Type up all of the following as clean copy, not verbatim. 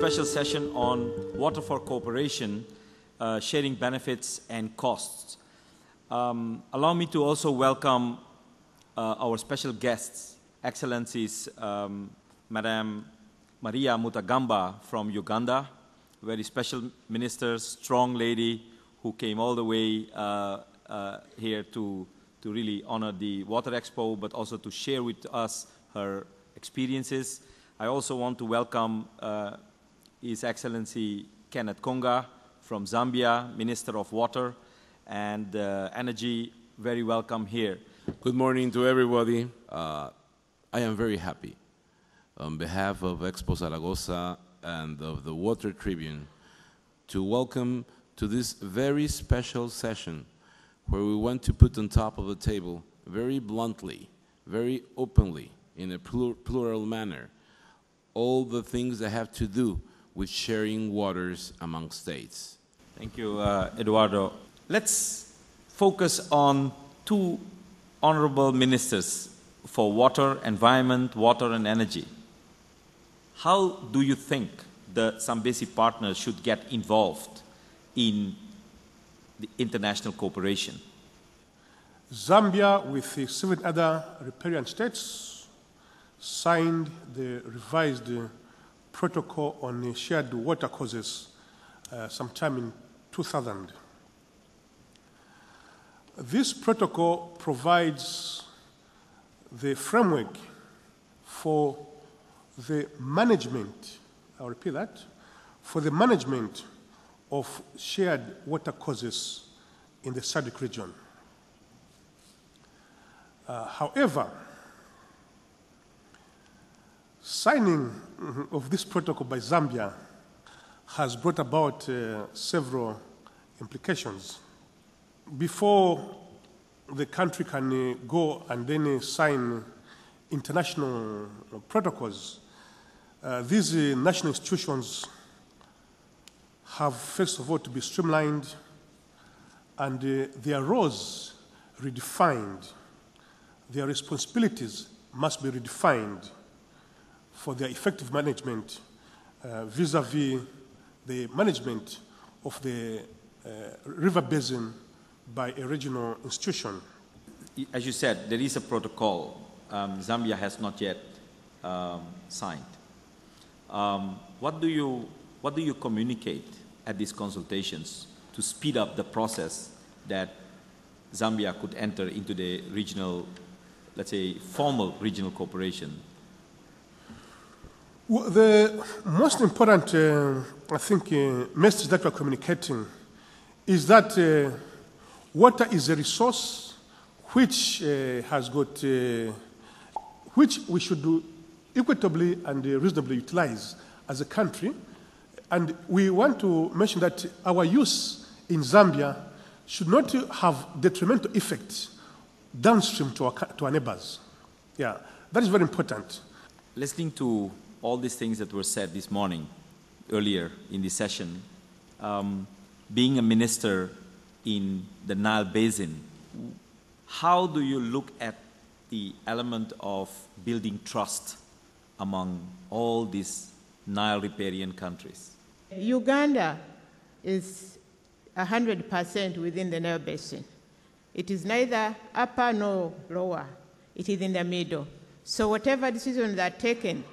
special session on water for cooperation, sharing benefits and costs. Allow me to also welcome our special guests, Excellencies Madam Maria Mutagamba from Uganda, very special minister, strong lady who came all the way here to really honor the Water Expo, but also to share with us her experiences. I also want to welcome His Excellency Kenneth Konga from Zambia, Minister of Water and Energy. Very welcome here. Good morning to everybody. I am very happy on behalf of Expo Zaragoza and of the Water Tribune to welcome to this very special session where we want to put on top of the table very bluntly, very openly, in a plural manner, all the things that have to do with sharing waters among states. Thank you, Eduardo. Let's focus on two honorable ministers for water, environment, water and energy. How do you think the Zambezi partners should get involved in the international cooperation? Zambia, with the 7 other riparian states, signed the revised protocol on shared water causes sometime in 2000. This protocol provides the framework for the management, I'll repeat that, for the management of shared water causes in the SADC region. However, signing of this protocol by Zambia has brought about several implications. Before the country can go and then sign international protocols, these national institutions have, first of all, to be streamlined and their roles redefined. Their responsibilities must be redefined for their effective management vis-à-vis the management of the river basin by a regional institution. As you said, there is a protocol. Zambia has not yet signed. What do you communicate at these consultations to speed up the process that Zambia could enter into the regional, let's say, formal regional cooperation? Well, the most important, I think, message that we're communicating is that water is a resource which has got, which we should do equitably and reasonably utilize as a country. And we want to mention that our use in Zambia should not have detrimental effects downstream to our neighbors. Yeah, that is very important. Listening to all these things that were said this morning, earlier in this session, being a minister in the Nile Basin, how do you look at the element of building trust among all these Nile riparian countries? Uganda is 100% within the Nile Basin. It is neither upper nor lower. It is in the middle. So whatever decisions are taken,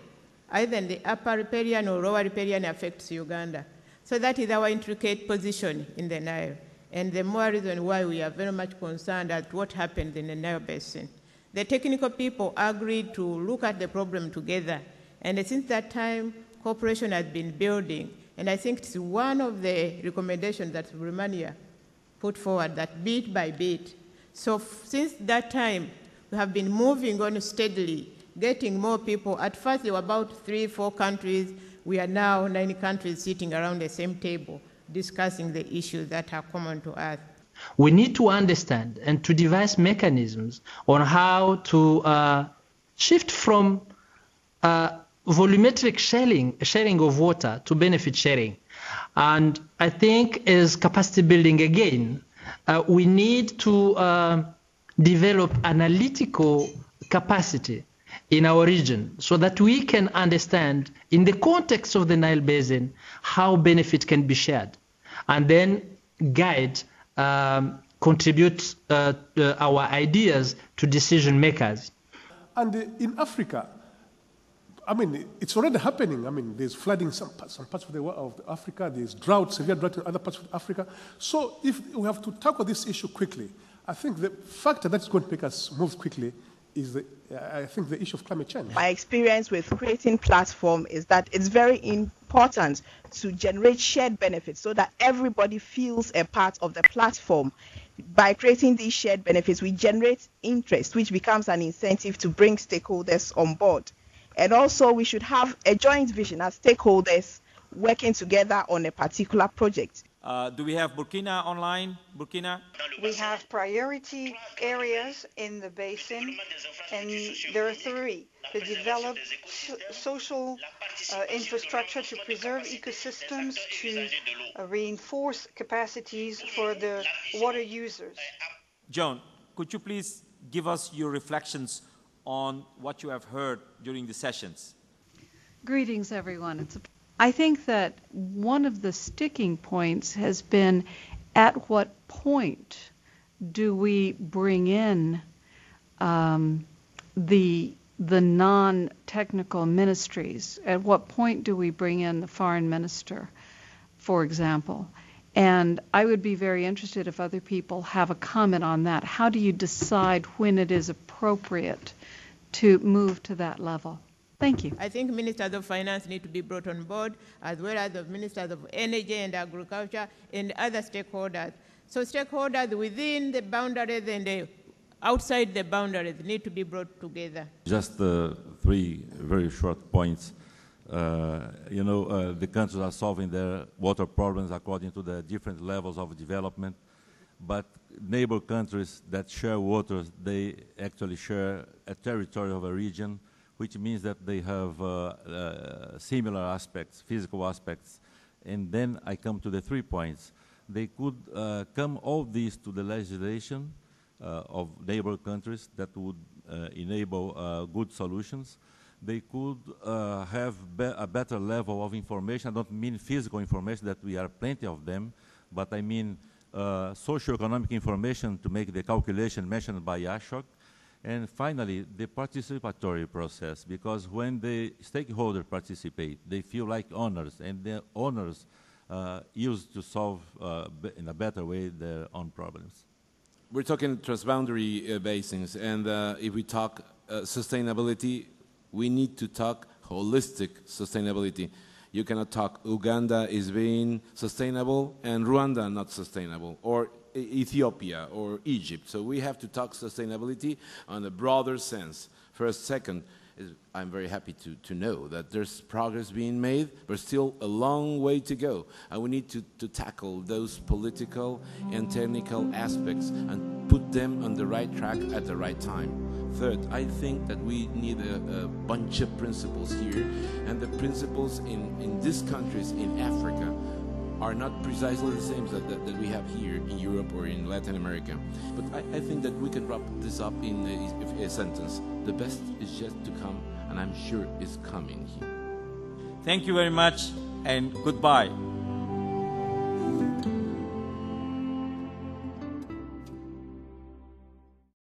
either in the upper riparian or lower riparian, affects Uganda. So that is our intricate position in the Nile. And the more reason why we are very much concerned at what happened in the Nile Basin. The technical people agreed to look at the problem together. And since that time, cooperation has been building. And I think it's one of the recommendations that Romania put forward, that bit by bit. So since that time, we have been moving on steadily, getting more people. At first, there were about 3-4 countries. We are now 9 countries sitting around the same table, discussing the issues that are common to us. We need to understand and to devise mechanisms on how to shift from volumetric sharing of water to benefit sharing. And I think as capacity building again, we need to develop analytical capacity in our region so that we can understand in the context of the Nile Basin how benefit can be shared, and then guide, contribute our ideas to decision makers. And in Africa, I mean, it's already happening. I mean, there's flooding in some parts of Africa, there's drought, severe drought in other parts of Africa. So if we have to tackle this issue quickly, I think the factor that's going to make us move quickly is, I think, the issue of climate change. My experience with creating platform is that it's very important to generate shared benefits so that everybody feels a part of the platform. By creating these shared benefits, we generate interest, which becomes an incentive to bring stakeholders on board. And also, we should have a joint vision as stakeholders working together on a particular project. Do we have Burkina online? Burkina? We have priority areas in the basin, and there are three: to develop social infrastructure to preserve ecosystems, to reinforce capacities for the water users. Joan, could you please give us your reflections on what you have heard during the sessions? Greetings, everyone. I think that one of the sticking points has been, at what point do we bring in the non-technical ministries? At what point do we bring in the foreign minister, for example? And I would be very interested if other people have a comment on that. How do you decide when it is appropriate to move to that level? Thank you. I think ministers of finance need to be brought on board, as well as the ministers of energy and agriculture and other stakeholders. So stakeholders within the boundaries and outside the boundaries need to be brought together. Just three very short points. The countries are solving their water problems according to the different levels of development, but neighbor countries that share water, they actually share a territory of a region, which means that they have similar aspects, physical aspects. And then I come to the 3 points. They could come all these to the legislation of neighbor countries that would enable good solutions. They could have a better level of information. I don't mean physical information, that we are plenty of them, but I mean socioeconomic information to make the calculation mentioned by Ashok. And finally, the participatory process, because when the stakeholders participate, they feel like owners, and the owners used to solve in a better way their own problems. We're talking transboundary basins, and if we talk sustainability, we need to talk holistic sustainability. You cannot talk Uganda is being sustainable and Rwanda not sustainable, or Ethiopia or Egypt. So we have to talk sustainability on a broader sense. First. Second, I'm very happy to know that there's progress being made, but still a long way to go. And we need to tackle those political and technical aspects and put them on the right track at the right time. Third, I think that we need a bunch of principles here, and the principles in these countries in Africa are not precisely the same that we have here in Europe or in Latin America. But I think that we can wrap this up in a sentence. The best is yet to come, and I'm sure it's coming here. Thank you very much, and goodbye.